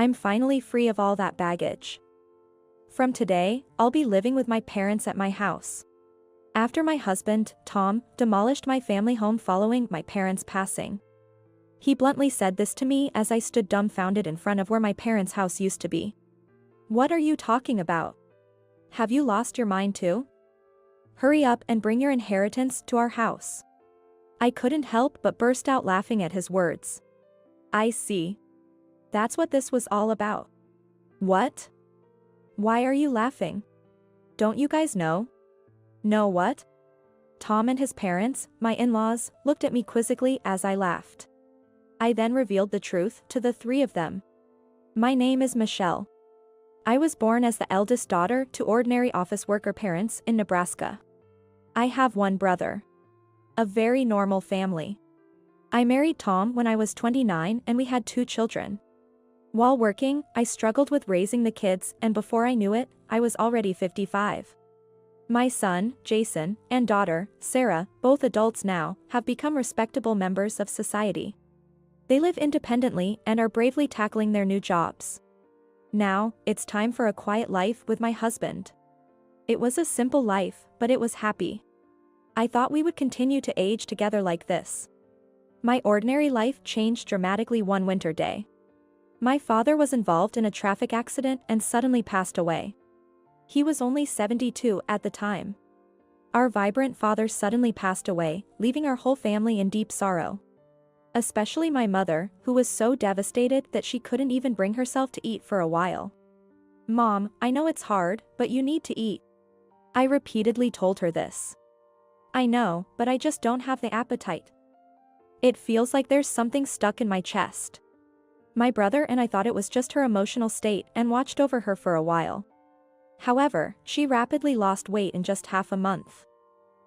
I'm finally free of all that baggage. From today, I'll be living with my parents at my house. After my husband, Tom, demolished my family home following my parents' passing. He bluntly said this to me as I stood dumbfounded in front of where my parents' house used to be. What are you talking about? Have you lost your mind too? Hurry up and bring your inheritance to our house. I couldn't help but burst out laughing at his words. I see. That's what this was all about. What? Why are you laughing? Don't you guys know? Know what? Tom and his parents, my in-laws, looked at me quizzically as I laughed. I then revealed the truth to the three of them. My name is Michelle. I was born as the eldest daughter to ordinary office worker parents in Nebraska. I have one brother. A very normal family. I married Tom when I was 29 and we had 2 children. While working, I struggled with raising the kids, and before I knew it, I was already 55. My son, Jason, and daughter, Sarah, both adults now, have become respectable members of society. They live independently and are bravely tackling their new jobs. Now, it's time for a quiet life with my husband. It was a simple life, but it was happy. I thought we would continue to age together like this. My ordinary life changed dramatically one winter day. My father was involved in a traffic accident and suddenly passed away. He was only 72 at the time. Our vibrant father suddenly passed away, leaving our whole family in deep sorrow. Especially my mother, who was so devastated that she couldn't even bring herself to eat for a while. Mom, I know it's hard, but you need to eat. I repeatedly told her this. I know, but I just don't have the appetite. It feels like there's something stuck in my chest. My brother and I thought it was just her emotional state and watched over her for a while. However, she rapidly lost weight in just half a month.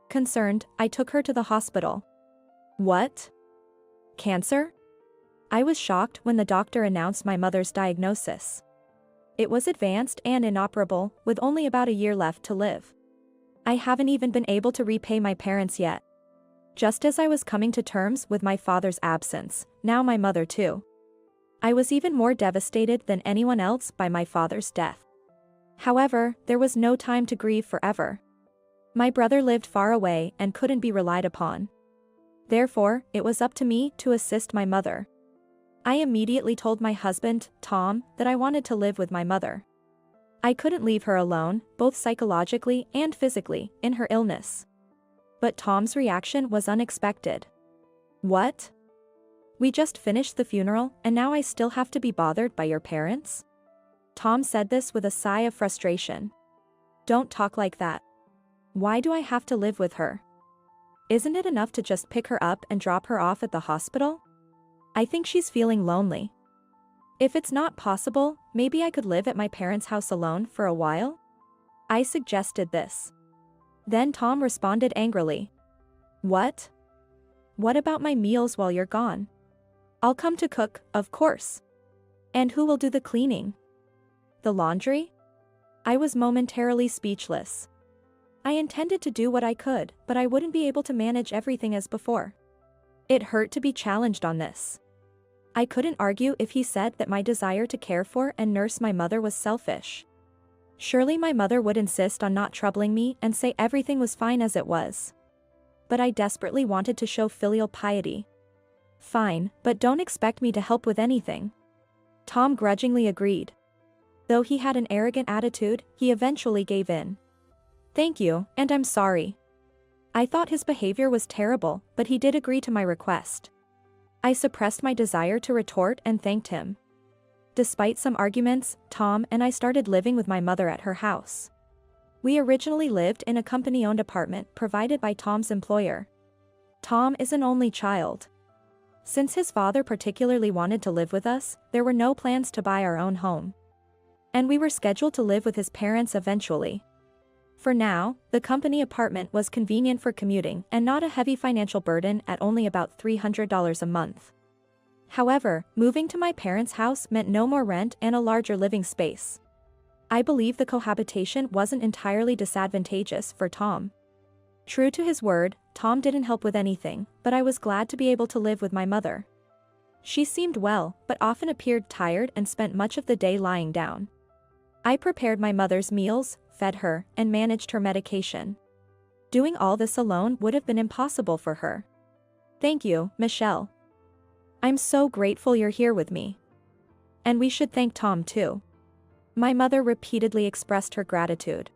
Concerned, I took her to the hospital. What? Cancer? I was shocked when the doctor announced my mother's diagnosis. It was advanced and inoperable, with only about a year left to live. I haven't even been able to repay my parents yet. Just as I was coming to terms with my father's absence, now my mother too. I was even more devastated than anyone else by my father's death. However, there was no time to grieve forever. My brother lived far away and couldn't be relied upon. Therefore, it was up to me to assist my mother. I immediately told my husband, Tom, that I wanted to live with my mother. I couldn't leave her alone, both psychologically and physically, in her illness. But Tom's reaction was unexpected. What? We just finished the funeral, and now I still have to be bothered by your parents? Tom said this with a sigh of frustration. Don't talk like that. Why do I have to live with her? Isn't it enough to just pick her up and drop her off at the hospital? I think she's feeling lonely. If it's not possible, maybe I could live at my parents' house alone for a while? I suggested this. Then Tom responded angrily. What? What about my meals while you're gone? I'll come to cook, of course. And who will do the cleaning? The laundry? I was momentarily speechless. I intended to do what I could, but I wouldn't be able to manage everything as before. It hurt to be challenged on this. I couldn't argue if he said that my desire to care for and nurse my mother was selfish. Surely my mother would insist on not troubling me and say everything was fine as it was. But I desperately wanted to show filial piety. Fine, but don't expect me to help with anything. Tom grudgingly agreed. Though he had an arrogant attitude, he eventually gave in. Thank you, and I'm sorry. I thought his behavior was terrible, but he did agree to my request. I suppressed my desire to retort and thanked him. Despite some arguments, Tom and I started living with my mother at her house. We originally lived in a company-owned apartment provided by Tom's employer. Tom is an only child. Since his father particularly wanted to live with us, there were no plans to buy our own home. And we were scheduled to live with his parents eventually. For now, the company apartment was convenient for commuting and not a heavy financial burden at only about $300 a month. However, moving to my parents' house meant no more rent and a larger living space. I believe the cohabitation wasn't entirely disadvantageous for Tom. True to his word, Tom didn't help with anything, but I was glad to be able to live with my mother. She seemed well, but often appeared tired and spent much of the day lying down. I prepared my mother's meals, fed her, and managed her medication. Doing all this alone would have been impossible for her. Thank you, Michelle. I'm so grateful you're here with me. And we should thank Tom too. My mother repeatedly expressed her gratitude.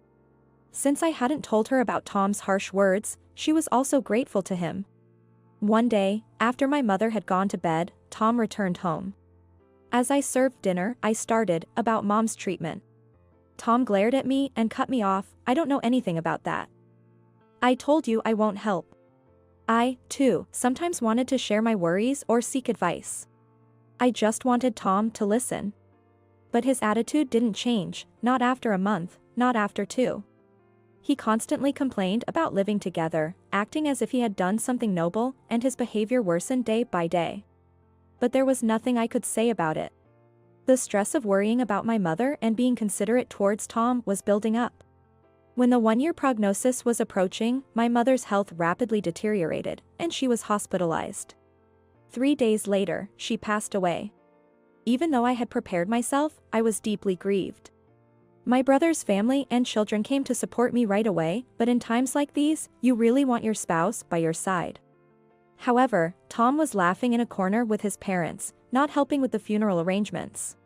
Since I hadn't told her about Tom's harsh words, she was also grateful to him. One day, after my mother had gone to bed, Tom returned home. As I served dinner, I started about Mom's treatment. Tom glared at me and cut me off. I don't know anything about that. I told you I won't help. I, too, sometimes wanted to share my worries or seek advice. I just wanted Tom to listen. But his attitude didn't change, not after a month, not after 2. He constantly complained about living together, acting as if he had done something noble, and his behavior worsened day by day. But there was nothing I could say about it. The stress of worrying about my mother and being considerate towards Tom was building up. When the 1-year prognosis was approaching, my mother's health rapidly deteriorated, and she was hospitalized. 3 days later, she passed away. Even though I had prepared myself, I was deeply grieved. My brother's family and children came to support me right away, but in times like these, you really want your spouse by your side. However, Tom was laughing in a corner with his parents, not helping with the funeral arrangements.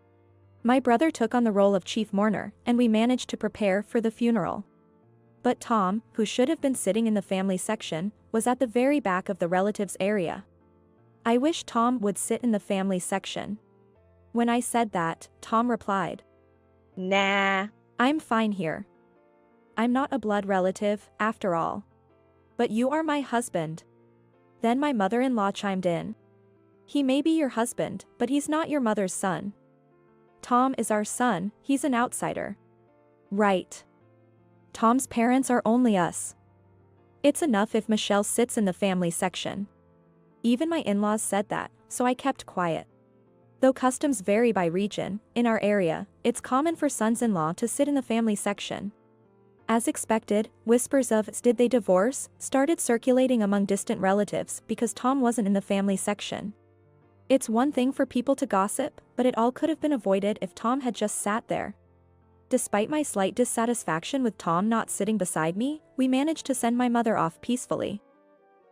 My brother took on the role of chief mourner, and we managed to prepare for the funeral. But Tom, who should have been sitting in the family section, was at the very back of the relatives area. I wish Tom would sit in the family section. When I said that, Tom replied, "Nah, I'm fine here. I'm not a blood relative, after all. But you are my husband." Then my mother-in-law chimed in. "He may be your husband, but he's not your mother's son. Tom is our son, he's an outsider." Right. Tom's parents are only us. It's enough if Michelle sits in the family section. Even my in-laws said that, so I kept quiet. Though customs vary by region, in our area, it's common for sons-in-law to sit in the family section. As expected, whispers of "did they divorce?" started circulating among distant relatives because Tom wasn't in the family section. It's one thing for people to gossip, but it all could have been avoided if Tom had just sat there. Despite my slight dissatisfaction with Tom not sitting beside me, we managed to send my mother off peacefully.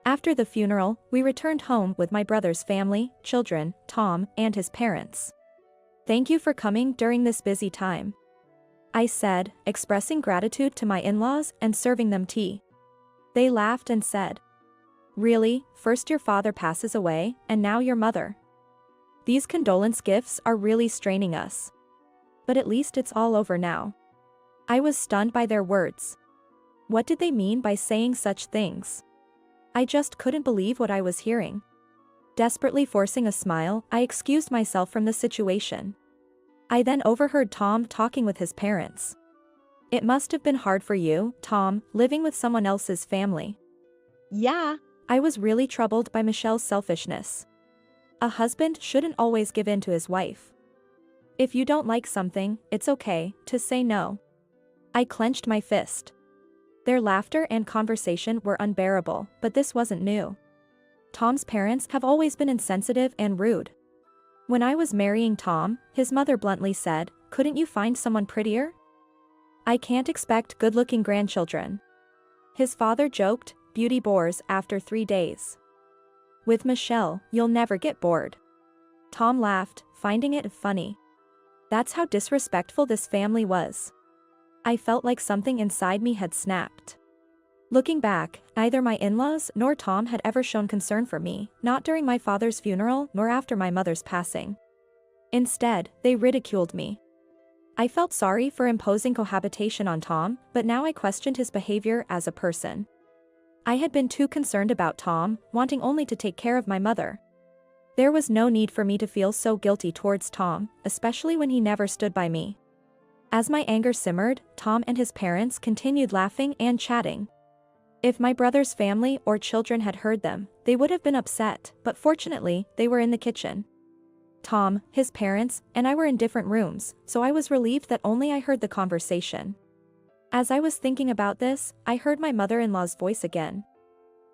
After the funeral, we returned home with my brother's family, children, Tom, and his parents. "Thank you for coming during this busy time," I said, expressing gratitude to my in-laws and serving them tea. They laughed and said, "Really, first your father passes away, and now your mother. These condolence gifts are really straining us. But at least it's all over now." I was stunned by their words. What did they mean by saying such things? I just couldn't believe what I was hearing. Desperately forcing a smile, I excused myself from the situation. I then overheard Tom talking with his parents. "It must have been hard for you, Tom, living with someone else's family." Yeah. I was really troubled by Michelle's selfishness. A husband shouldn't always give in to his wife. If you don't like something, it's okay to say no. I clenched my fist. Their laughter and conversation were unbearable, but this wasn't new. Tom's parents have always been insensitive and rude. When I was marrying Tom, his mother bluntly said, "Couldn't you find someone prettier? I can't expect good-looking grandchildren." His father joked, "Beauty bores after 3 days. With Michelle, you'll never get bored." Tom laughed, finding it funny. That's how disrespectful this family was. I felt like something inside me had snapped. Looking back, neither my in-laws nor Tom had ever shown concern for me, not during my father's funeral nor after my mother's passing. Instead, they ridiculed me. I felt sorry for imposing cohabitation on Tom, but now I questioned his behavior as a person. I had been too concerned about Tom, wanting only to take care of my mother. There was no need for me to feel so guilty towards Tom, especially when he never stood by me. As my anger simmered, Tom and his parents continued laughing and chatting. If my brother's family or children had heard them, they would have been upset, but fortunately, they were in the kitchen. Tom, his parents, and I were in different rooms, so I was relieved that only I heard the conversation. As I was thinking about this, I heard my mother-in-law's voice again.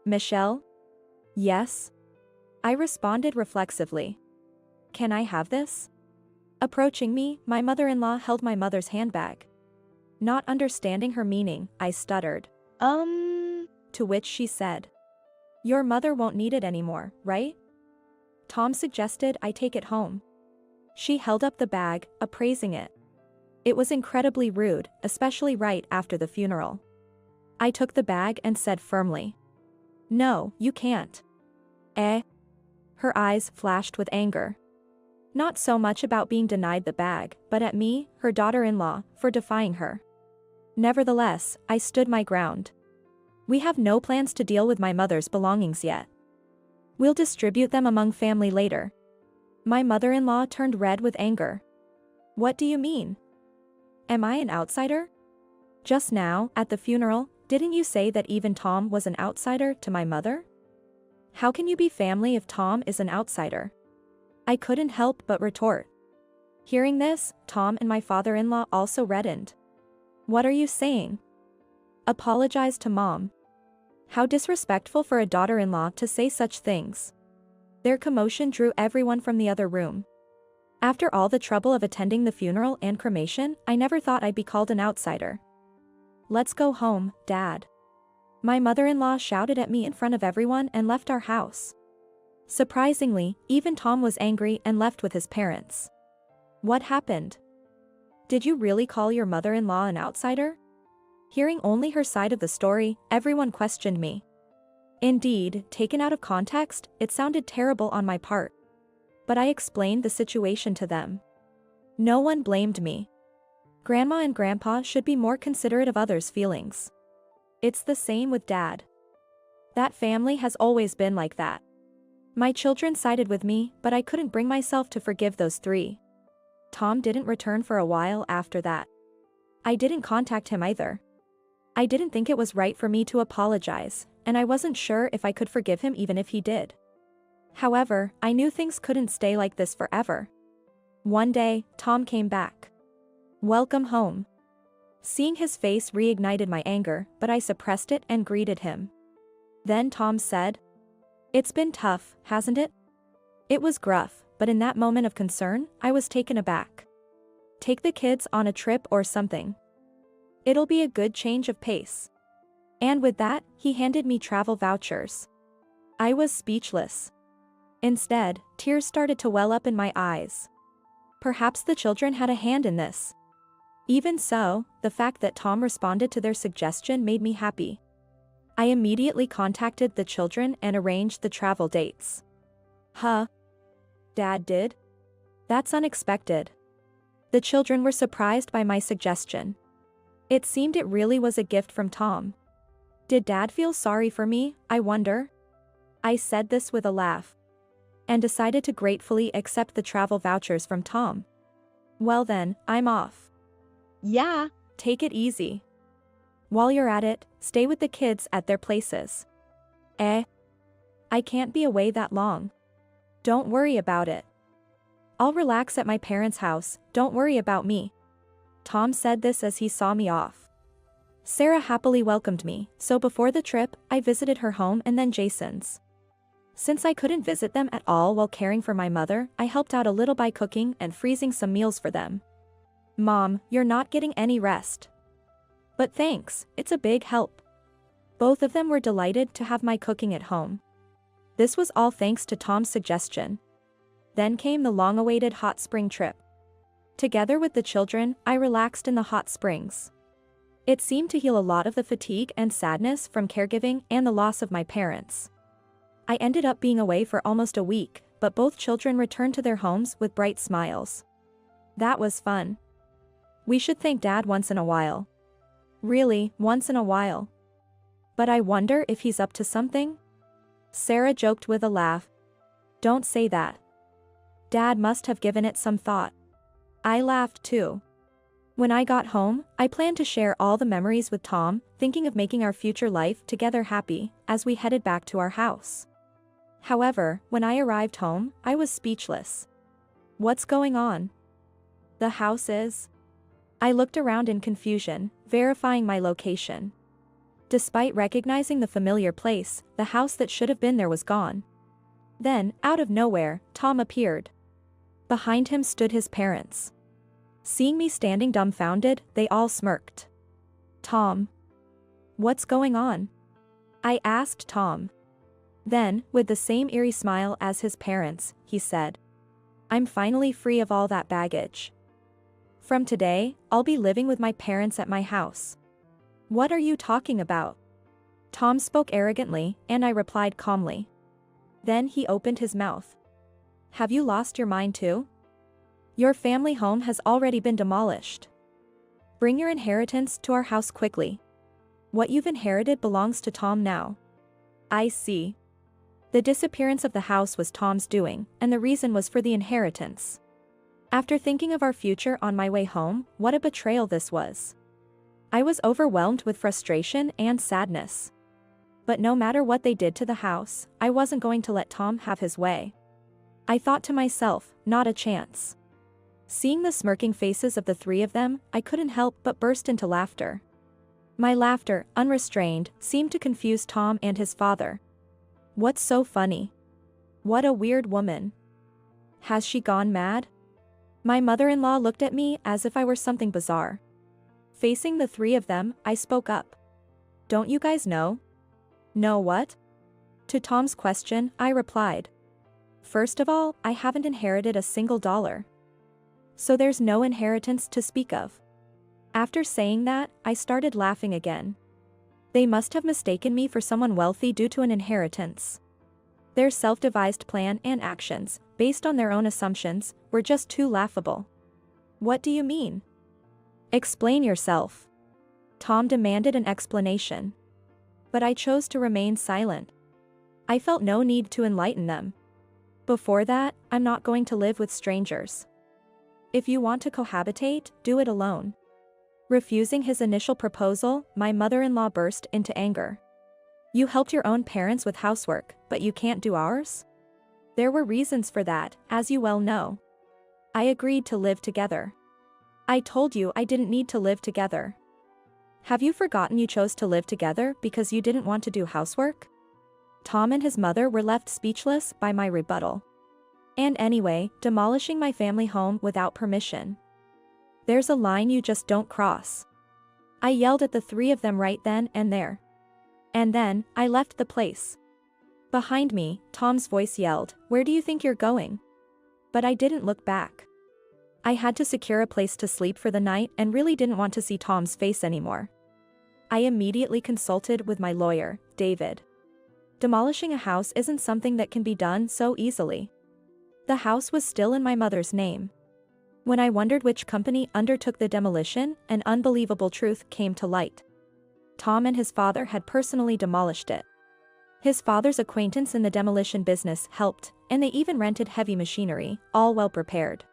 "Michelle?" "Yes?" I responded reflexively. Can I have this? Approaching me, my mother-in-law held my mother's handbag. Not understanding her meaning, I stuttered. To which she said, "Your mother won't need it anymore, right?" Tom suggested I take it home. She held up the bag, appraising it. It was incredibly rude, especially right after the funeral. I took the bag and said firmly, "No, you can't." Eh? Her eyes flashed with anger. Not so much about being denied the bag, but at me, her daughter-in-law, for defying her. Nevertheless, I stood my ground. We have no plans to deal with my mother's belongings yet. We'll distribute them among family later. My mother-in-law turned red with anger. What do you mean? Am I an outsider? Just now, at the funeral, didn't you say that even Tom was an outsider to my mother? How can you be family if Tom is an outsider? I couldn't help but retort. Hearing this, Tom and my father-in-law also reddened. What are you saying? Apologize to Mom. How disrespectful for a daughter-in-law to say such things. Their commotion drew everyone from the other room. After all the trouble of attending the funeral and cremation, I never thought I'd be called an outsider. Let's go home, Dad. My mother-in-law shouted at me in front of everyone and left our house. Surprisingly, even Tom was angry and left with his parents. What happened? Did you really call your mother-in-law an outsider? Hearing only her side of the story, everyone questioned me. Indeed, taken out of context, it sounded terrible on my part. But I explained the situation to them. No one blamed me. Grandma and Grandpa should be more considerate of others' feelings. It's the same with Dad. That family has always been like that. My children sided with me, but I couldn't bring myself to forgive those three. Tom didn't return for a while after that. I didn't contact him either. I didn't think it was right for me to apologize, and I wasn't sure if I could forgive him even if he did. However, I knew things couldn't stay like this forever. One day, Tom came back. Welcome home. Seeing his face reignited my anger, but I suppressed it and greeted him. Then Tom said, "It's been tough, hasn't it?" It was gruff, but in that moment of concern, I was taken aback. Take the kids on a trip or something. It'll be a good change of pace. And with that, he handed me travel vouchers. I was speechless. Instead, tears started to well up in my eyes. Perhaps the children had a hand in this. Even so, the fact that Tom responded to their suggestion made me happy. I immediately contacted the children and arranged the travel dates. Huh? Dad did? That's unexpected. The children were surprised by my suggestion. It seemed it really was a gift from Tom. Did Dad feel sorry for me, I wonder? I said this with a laugh. And decided to gratefully accept the travel vouchers from Tom. Well then, I'm off. Yeah, take it easy. While you're at it, stay with the kids at their places. I can't be away that long. Don't worry about it. I'll relax at my parents' house, don't worry about me. Tom said this as he saw me off. Sarah happily welcomed me, so before the trip, I visited her home and then Jason's. Since I couldn't visit them at all while caring for my mother, I helped out a little by cooking and freezing some meals for them. Mom, you're not getting any rest. But thanks, it's a big help. Both of them were delighted to have my cooking at home. This was all thanks to Tom's suggestion. Then came the long-awaited hot spring trip. Together with the children, I relaxed in the hot springs. It seemed to heal a lot of the fatigue and sadness from caregiving and the loss of my parents. I ended up being away for almost a week, but both children returned to their homes with bright smiles. That was fun. We should thank Dad once in a while. Really, once in a while. But I wonder if he's up to something? Sarah joked with a laugh. Don't say that. Dad must have given it some thought. I laughed too. When I got home, I planned to share all the memories with Tom, thinking of making our future life together happy, as we headed back to our house. However, when I arrived home, I was speechless. What's going on? The house is... I looked around in confusion, verifying my location. Despite recognizing the familiar place, the house that should have been there was gone. Then, out of nowhere, Tom appeared. Behind him stood his parents. Seeing me standing dumbfounded, they all smirked. "Tom. What's going on?" I asked Tom. Then, with the same eerie smile as his parents, he said, "I'm finally free of all that baggage. From today, I'll be living with my parents at my house." "What are you talking about?" Tom spoke arrogantly, and I replied calmly. Then he opened his mouth. "Have you lost your mind too? Your family home has already been demolished. Bring your inheritance to our house quickly. What you've inherited belongs to Tom now." "I see." The disappearance of the house was Tom's doing, and the reason was for the inheritance. After thinking of our future on my way home, what a betrayal this was. I was overwhelmed with frustration and sadness. But no matter what they did to the house, I wasn't going to let Tom have his way. I thought to myself, not a chance. Seeing the smirking faces of the three of them, I couldn't help but burst into laughter. My laughter, unrestrained, seemed to confuse Tom and his father. "What's so funny? What a weird woman. Has she gone mad?" My mother-in-law looked at me as if I were something bizarre. Facing the three of them, I spoke up. "Don't you guys know?" "Know what?" To Tom's question, I replied. "First of all, I haven't inherited a single dollar. So there's no inheritance to speak of." After saying that, I started laughing again. They must have mistaken me for someone wealthy due to an inheritance. Their self-devised plan and actions, based on their own assumptions, were just too laughable. "What do you mean? Explain yourself." Tom demanded an explanation. But I chose to remain silent. I felt no need to enlighten them. Before that, I'm not going to live with strangers. If you want to cohabitate, do it alone. Refusing his initial proposal, my mother-in-law burst into anger. "You helped your own parents with housework, but you can't do ours?" "There were reasons for that, as you well know. I agreed to live together. I told you I didn't need to live together. Have you forgotten you chose to live together because you didn't want to do housework?" Tom and his mother were left speechless by my rebuttal. "And anyway, demolishing my family home without permission. There's a line you just don't cross." I yelled at the three of them right then and there. And then, I left the place. Behind me, Tom's voice yelled, "Where do you think you're going?" But I didn't look back. I had to secure a place to sleep for the night and really didn't want to see Tom's face anymore. I immediately consulted with my lawyer, David. Demolishing a house isn't something that can be done so easily. The house was still in my mother's name. When I wondered which company undertook the demolition, an unbelievable truth came to light. Tom and his father had personally demolished it. His father's acquaintance in the demolition business helped, and they even rented heavy machinery, all well prepared.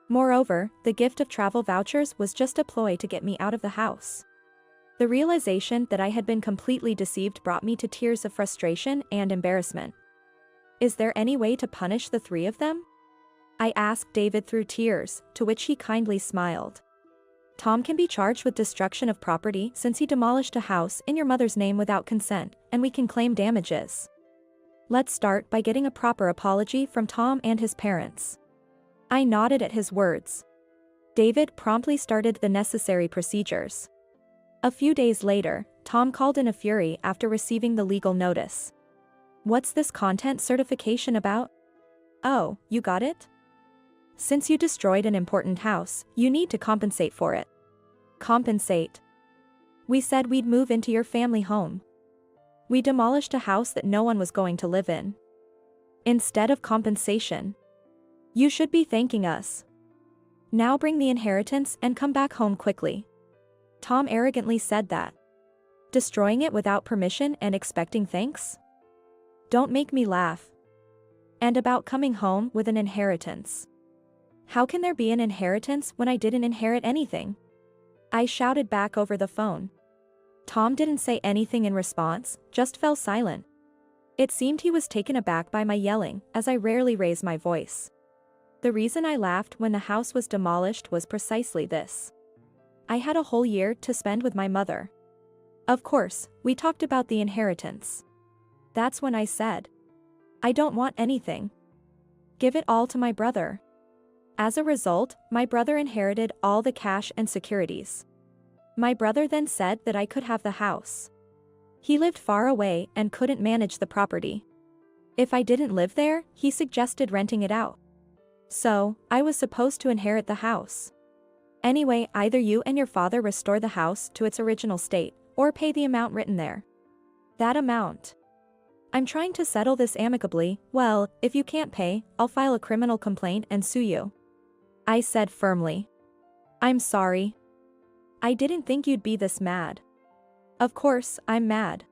Moreover, the gift of travel vouchers was just a ploy to get me out of the house. The realization that I had been completely deceived brought me to tears of frustration and embarrassment. "Is there any way to punish the three of them?" I asked David through tears, to which he kindly smiled. "Tom can be charged with destruction of property since he demolished a house in your mother's name without consent, and we can claim damages. Let's start by getting a proper apology from Tom and his parents." I nodded at his words. David promptly started the necessary procedures. A few days later, Tom called in a fury after receiving the legal notice. "What's this content certification about?" "Oh, you got it? Since you destroyed an important house, you need to compensate for it." "Compensate? We said we'd move into your family home. We demolished a house that no one was going to live in. Instead of compensation. You should be thanking us. Now bring the inheritance and come back home quickly." Tom arrogantly said that. Destroying it without permission and expecting thanks? Don't make me laugh. And about coming home with an inheritance. How can there be an inheritance when I didn't inherit anything? I shouted back over the phone. Tom didn't say anything in response, just fell silent. It seemed he was taken aback by my yelling, as I rarely raised my voice. The reason I laughed when the house was demolished was precisely this. I had a whole year to spend with my mother. Of course, we talked about the inheritance. That's when I said, "I don't want anything. Give it all to my brother." As a result, my brother inherited all the cash and securities. My brother then said that I could have the house. He lived far away and couldn't manage the property. If I didn't live there, he suggested renting it out. So, I was supposed to inherit the house. Anyway, either you and your father restore the house to its original state, or pay the amount written there. That amount. I'm trying to settle this amicably. Well, if you can't pay, I'll file a criminal complaint and sue you, I said firmly. I'm sorry. I didn't think you'd be this mad. Of course, I'm mad.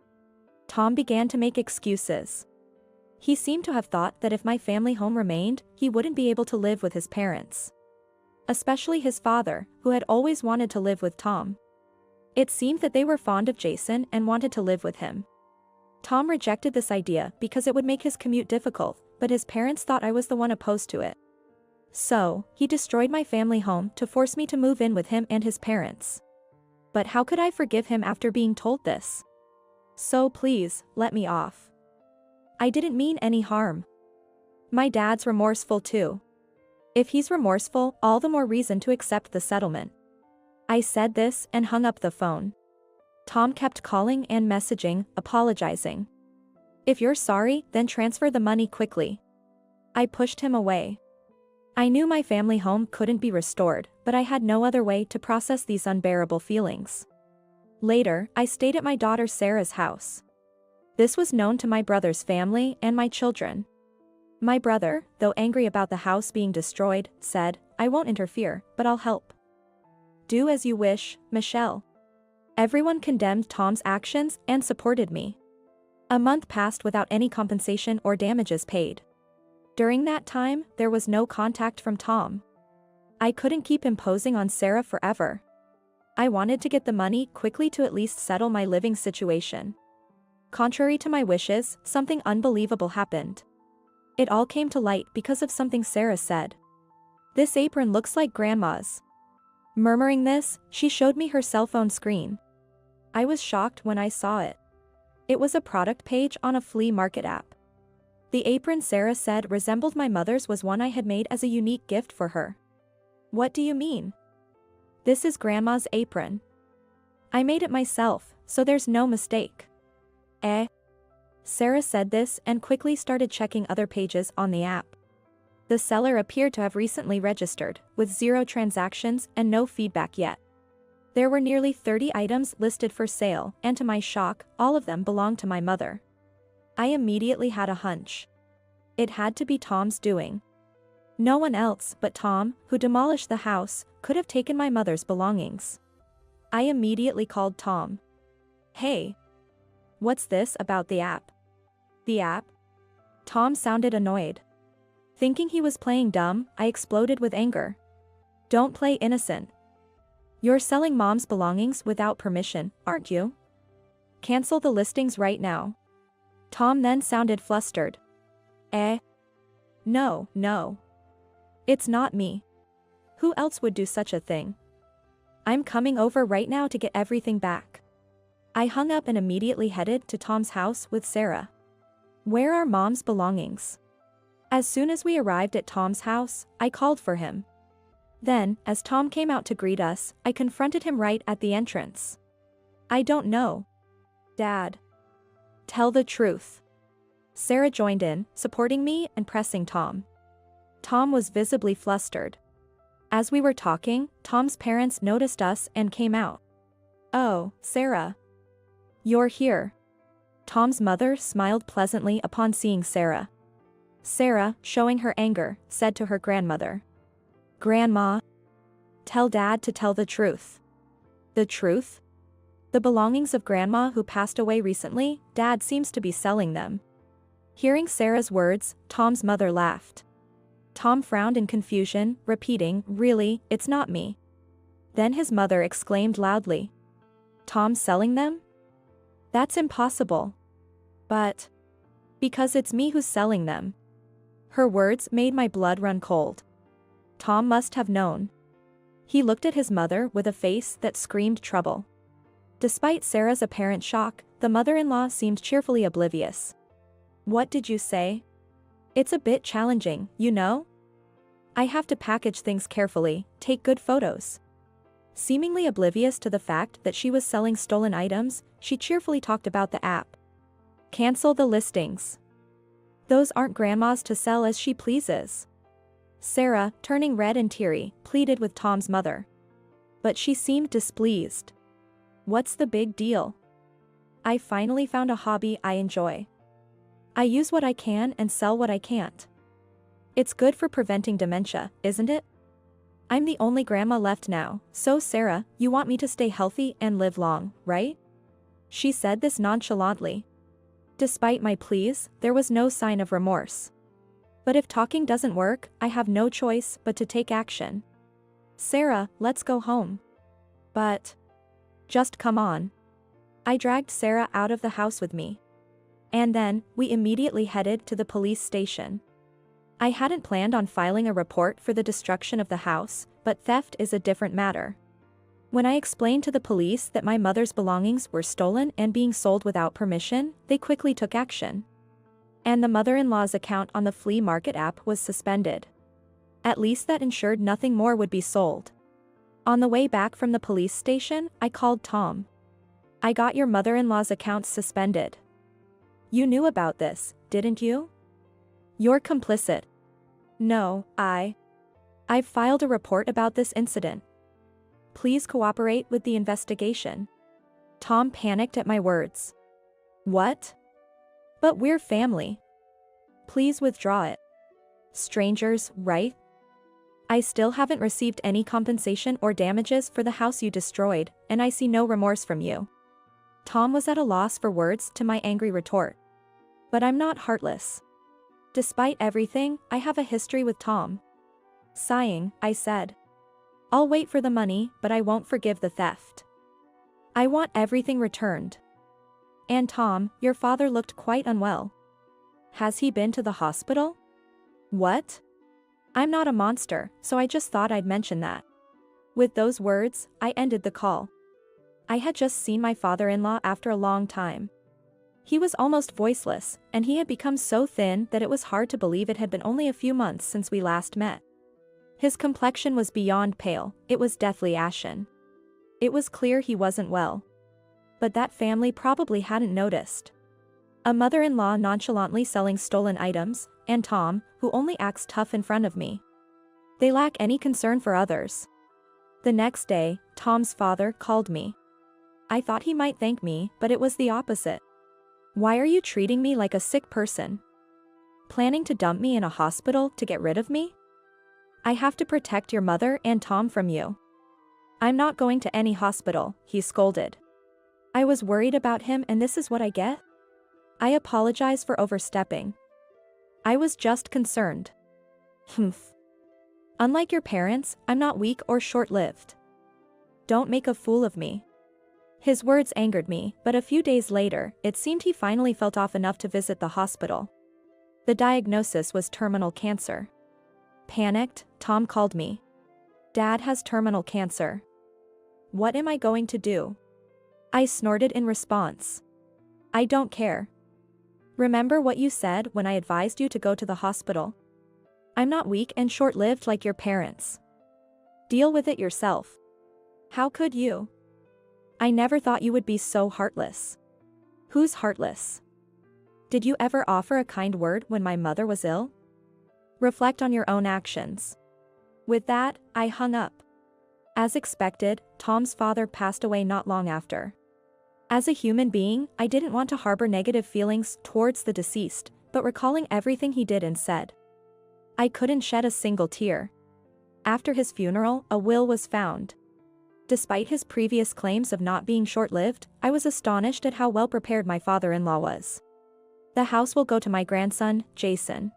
Tom began to make excuses. He seemed to have thought that if my family home remained, he wouldn't be able to live with his parents. Especially his father, who had always wanted to live with Tom. It seemed that they were fond of Jason and wanted to live with him. Tom rejected this idea because it would make his commute difficult, but his parents thought I was the one opposed to it. So, he destroyed my family home to force me to move in with him and his parents. But how could I forgive him after being told this? So please, let me off. I didn't mean any harm. My dad's remorseful too. If he's remorseful, all the more reason to accept the settlement. I said this and hung up the phone. Tom kept calling and messaging, apologizing. If you're sorry, then transfer the money quickly. I pushed him away. I knew my family home couldn't be restored, but I had no other way to process these unbearable feelings. Later, I stayed at my daughter Sarah's house. This was known to my brother's family and my children. My brother, though angry about the house being destroyed, said, I won't interfere, but I'll help. Do as you wish, Michelle. Everyone condemned Tom's actions and supported me. A month passed without any compensation or damages paid. During that time, there was no contact from Tom. I couldn't keep imposing on Sarah forever. I wanted to get the money quickly to at least settle my living situation. Contrary to my wishes, something unbelievable happened. It all came to light because of something Sarah said. This apron looks like Grandma's. Murmuring this, she showed me her cell phone screen. I was shocked when I saw it. It was a product page on a flea market app. The apron Sarah said resembled my mother's was one I had made as a unique gift for her. What do you mean? This is Grandma's apron. I made it myself, so there's no mistake. Sarah said this and quickly started checking other pages on the app. The seller appeared to have recently registered, with 0 transactions and no feedback yet. There were nearly 30 items listed for sale, and to my shock, all of them belonged to my mother. I immediately had a hunch. It had to be Tom's doing. No one else but Tom, who demolished the house, could have taken my mother's belongings. I immediately called Tom. Hey. What's this about the app? The app? Tom sounded annoyed. Thinking he was playing dumb, I exploded with anger. Don't play innocent. You're selling Mom's belongings without permission, aren't you? Cancel the listings right now. Tom then sounded flustered. No. It's not me. Who else would do such a thing? I'm coming over right now to get everything back. I hung up and immediately headed to Tom's house with Sarah. Where are Mom's belongings? As soon as we arrived at Tom's house, I called for him. Then, as Tom came out to greet us, I confronted him right at the entrance. I don't know. Dad. Tell the truth. Sarah joined in, supporting me and pressing Tom. Tom was visibly flustered. As we were talking, Tom's parents noticed us and came out. Oh, Sarah. You're here. Tom's mother smiled pleasantly upon seeing Sarah. Sarah, showing her anger, said to her grandmother. Grandma. Tell Dad to tell the truth. The truth? The belongings of Grandma who passed away recently, Dad seems to be selling them. Hearing Sarah's words, Tom's mother laughed. Tom frowned in confusion, repeating, Really, it's not me. Then his mother exclaimed loudly. Tom's selling them? That's impossible. But. Because it's me who's selling them. Her words made my blood run cold. Tom must have known. He looked at his mother with a face that screamed trouble. Despite Sarah's apparent shock, the mother-in-law seemed cheerfully oblivious. What did you say? It's a bit challenging, you know? I have to package things carefully, take good photos. Seemingly oblivious to the fact that she was selling stolen items, she cheerfully talked about the app. Cancel the listings. Those aren't grandma's to sell as she pleases. Sarah, turning red and teary, pleaded with Tom's mother. But she seemed displeased. What's the big deal? I finally found a hobby I enjoy. I use what I can and sell what I can't. It's good for preventing dementia, isn't it? I'm the only grandma left now, so Sarah, you want me to stay healthy and live long, right? She said this nonchalantly. Despite my pleas, there was no sign of remorse. But if talking doesn't work, I have no choice but to take action. Sarah, let's go home. But just come on. I dragged Sarah out of the house with me. And then, we immediately headed to the police station. I hadn't planned on filing a report for the destruction of the house, but theft is a different matter. When I explained to the police that my mother's belongings were stolen and being sold without permission, they quickly took action. And the mother-in-law's account on the flea market app was suspended. At least that ensured nothing more would be sold. On the way back from the police station, I called Tom. I got your mother-in-law's account suspended. You knew about this, didn't you? You're complicit. No, I've filed a report about this incident. Please cooperate with the investigation. Tom panicked at my words. What? But we're family. Please withdraw it. Strangers, right? I still haven't received any compensation or damages for the house you destroyed, and I see no remorse from you. Tom was at a loss for words to my angry retort. But I'm not heartless. Despite everything, I have a history with Tom. Sighing, I said. I'll wait for the money, but I won't forgive the theft. I want everything returned. And Tom, your father looked quite unwell. Has he been to the hospital? What? I'm not a monster, so I just thought I'd mention that. With those words, I ended the call. I had just seen my father-in-law after a long time. He was almost voiceless, and he had become so thin that it was hard to believe it had been only a few months since we last met. His complexion was beyond pale, it was deathly ashen. It was clear he wasn't well. But that family probably hadn't noticed. A mother-in-law nonchalantly selling stolen items, and Tom, who only acts tough in front of me. They lack any concern for others. The next day, Tom's father called me. I thought he might thank me, but it was the opposite. Why are you treating me like a sick person? Planning to dump me in a hospital to get rid of me? I have to protect your mother and Tom from you. I'm not going to any hospital, he scolded. I was worried about him and this is what I get? I apologize for overstepping. I was just concerned. Humph. Unlike your parents, I'm not weak or short-lived. Don't make a fool of me. His words angered me, but a few days later, it seemed he finally felt off enough to visit the hospital. The diagnosis was terminal cancer. Panicked, Tom called me. Dad has terminal cancer. What am I going to do? I snorted in response. I don't care. Remember what you said when I advised you to go to the hospital? I'm not weak and short-lived like your parents. Deal with it yourself. How could you? I never thought you would be so heartless. Who's heartless? Did you ever offer a kind word when my mother was ill? Reflect on your own actions. With that, I hung up. As expected, Tom's father passed away not long after. As a human being, I didn't want to harbor negative feelings towards the deceased, but recalling everything he did and said, I couldn't shed a single tear. After his funeral, a will was found. Despite his previous claims of not being short-lived, I was astonished at how well prepared my father-in-law was. The house will go to my grandson, Jason.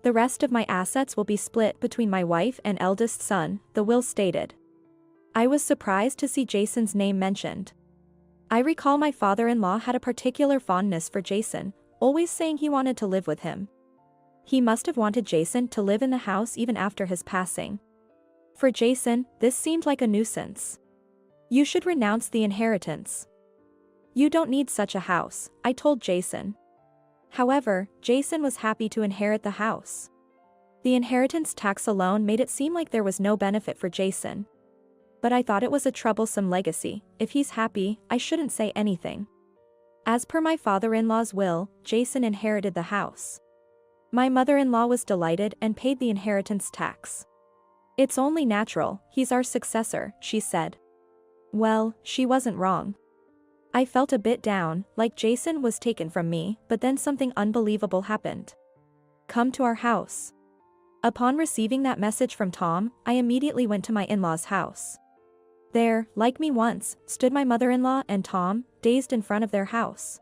The rest of my assets will be split between my wife and eldest son, the will stated. I was surprised to see Jason's name mentioned. I recall my father-in-law had a particular fondness for Jason, always saying he wanted to live with him. He must have wanted Jason to live in the house even after his passing. For Jason, this seemed like a nuisance. You should renounce the inheritance. You don't need such a house, I told Jason. However, Jason was happy to inherit the house. The inheritance tax alone made it seem like there was no benefit for Jason. But I thought it was a troublesome legacy. If he's happy, I shouldn't say anything. As per my father-in-law's will, Jason inherited the house. My mother-in-law was delighted and paid the inheritance tax. It's only natural, he's our successor, she said. Well, she wasn't wrong. I felt a bit down, like Jason was taken from me, but then something unbelievable happened. Come to our house. Upon receiving that message from Tom, I immediately went to my in-laws' house. There, like me once, stood my mother-in-law and Tom, dazed in front of their house.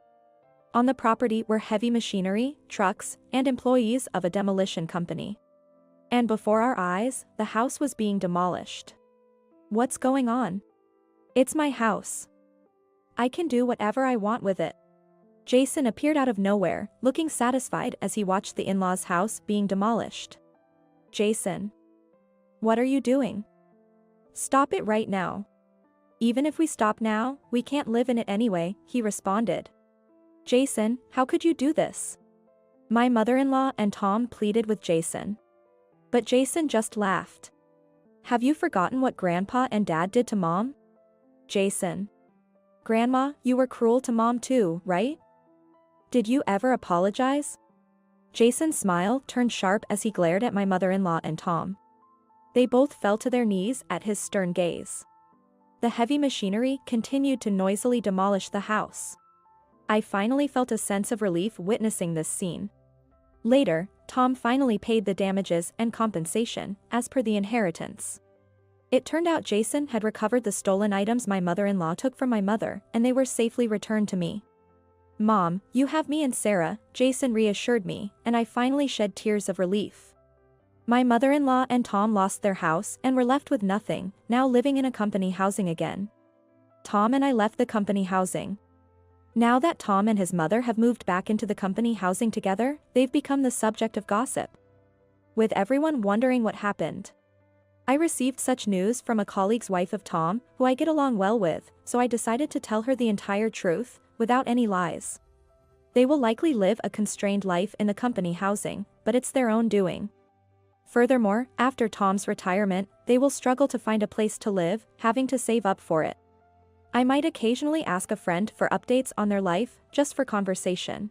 On the property were heavy machinery, trucks, and employees of a demolition company. And before our eyes, the house was being demolished. What's going on? It's my house. I can do whatever I want with it. Jason appeared out of nowhere, looking satisfied as he watched the in-laws' house being demolished. Jason. What are you doing? Stop it right now. Even if we stop now, we can't live in it anyway, he responded. Jason, how could you do this? My mother-in-law and Tom pleaded with Jason. But Jason just laughed. Have you forgotten what Grandpa and Dad did to Mom? Jason. Grandma, you were cruel to Mom too, right? Did you ever apologize? Jason's smile turned sharp as he glared at my mother-in-law and Tom. They both fell to their knees at his stern gaze. The heavy machinery continued to noisily demolish the house. I finally felt a sense of relief witnessing this scene. Later, Tom finally paid the damages and compensation, as per the inheritance. It turned out Jason had recovered the stolen items my mother-in-law took from my mother, and they were safely returned to me. Mom, you have me and Sarah, Jason reassured me, and I finally shed tears of relief. My mother-in-law and Tom lost their house and were left with nothing, now living in a company housing again. Tom and I left the company housing. Now that Tom and his mother have moved back into the company housing together, they've become the subject of gossip. With everyone wondering what happened. I received such news from a colleague's wife of Tom, who I get along well with, so I decided to tell her the entire truth, without any lies. They will likely live a constrained life in the company housing, but it's their own doing. Furthermore, after Tom's retirement, they will struggle to find a place to live, having to save up for it. I might occasionally ask a friend for updates on their life, just for conversation.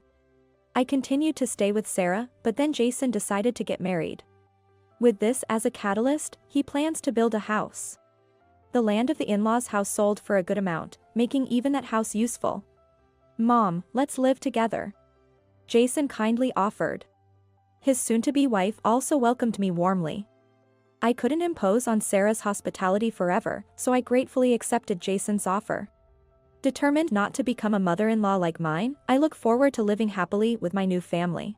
I continued to stay with Sarah, but then Jason decided to get married. With this as a catalyst, he plans to build a house. The land of the in-laws' house sold for a good amount, making even that house useful. Mom, let's live together. Jason kindly offered. His soon-to-be wife also welcomed me warmly. I couldn't impose on Sarah's hospitality forever, so I gratefully accepted Jason's offer. Determined not to become a mother-in-law like mine, I look forward to living happily with my new family.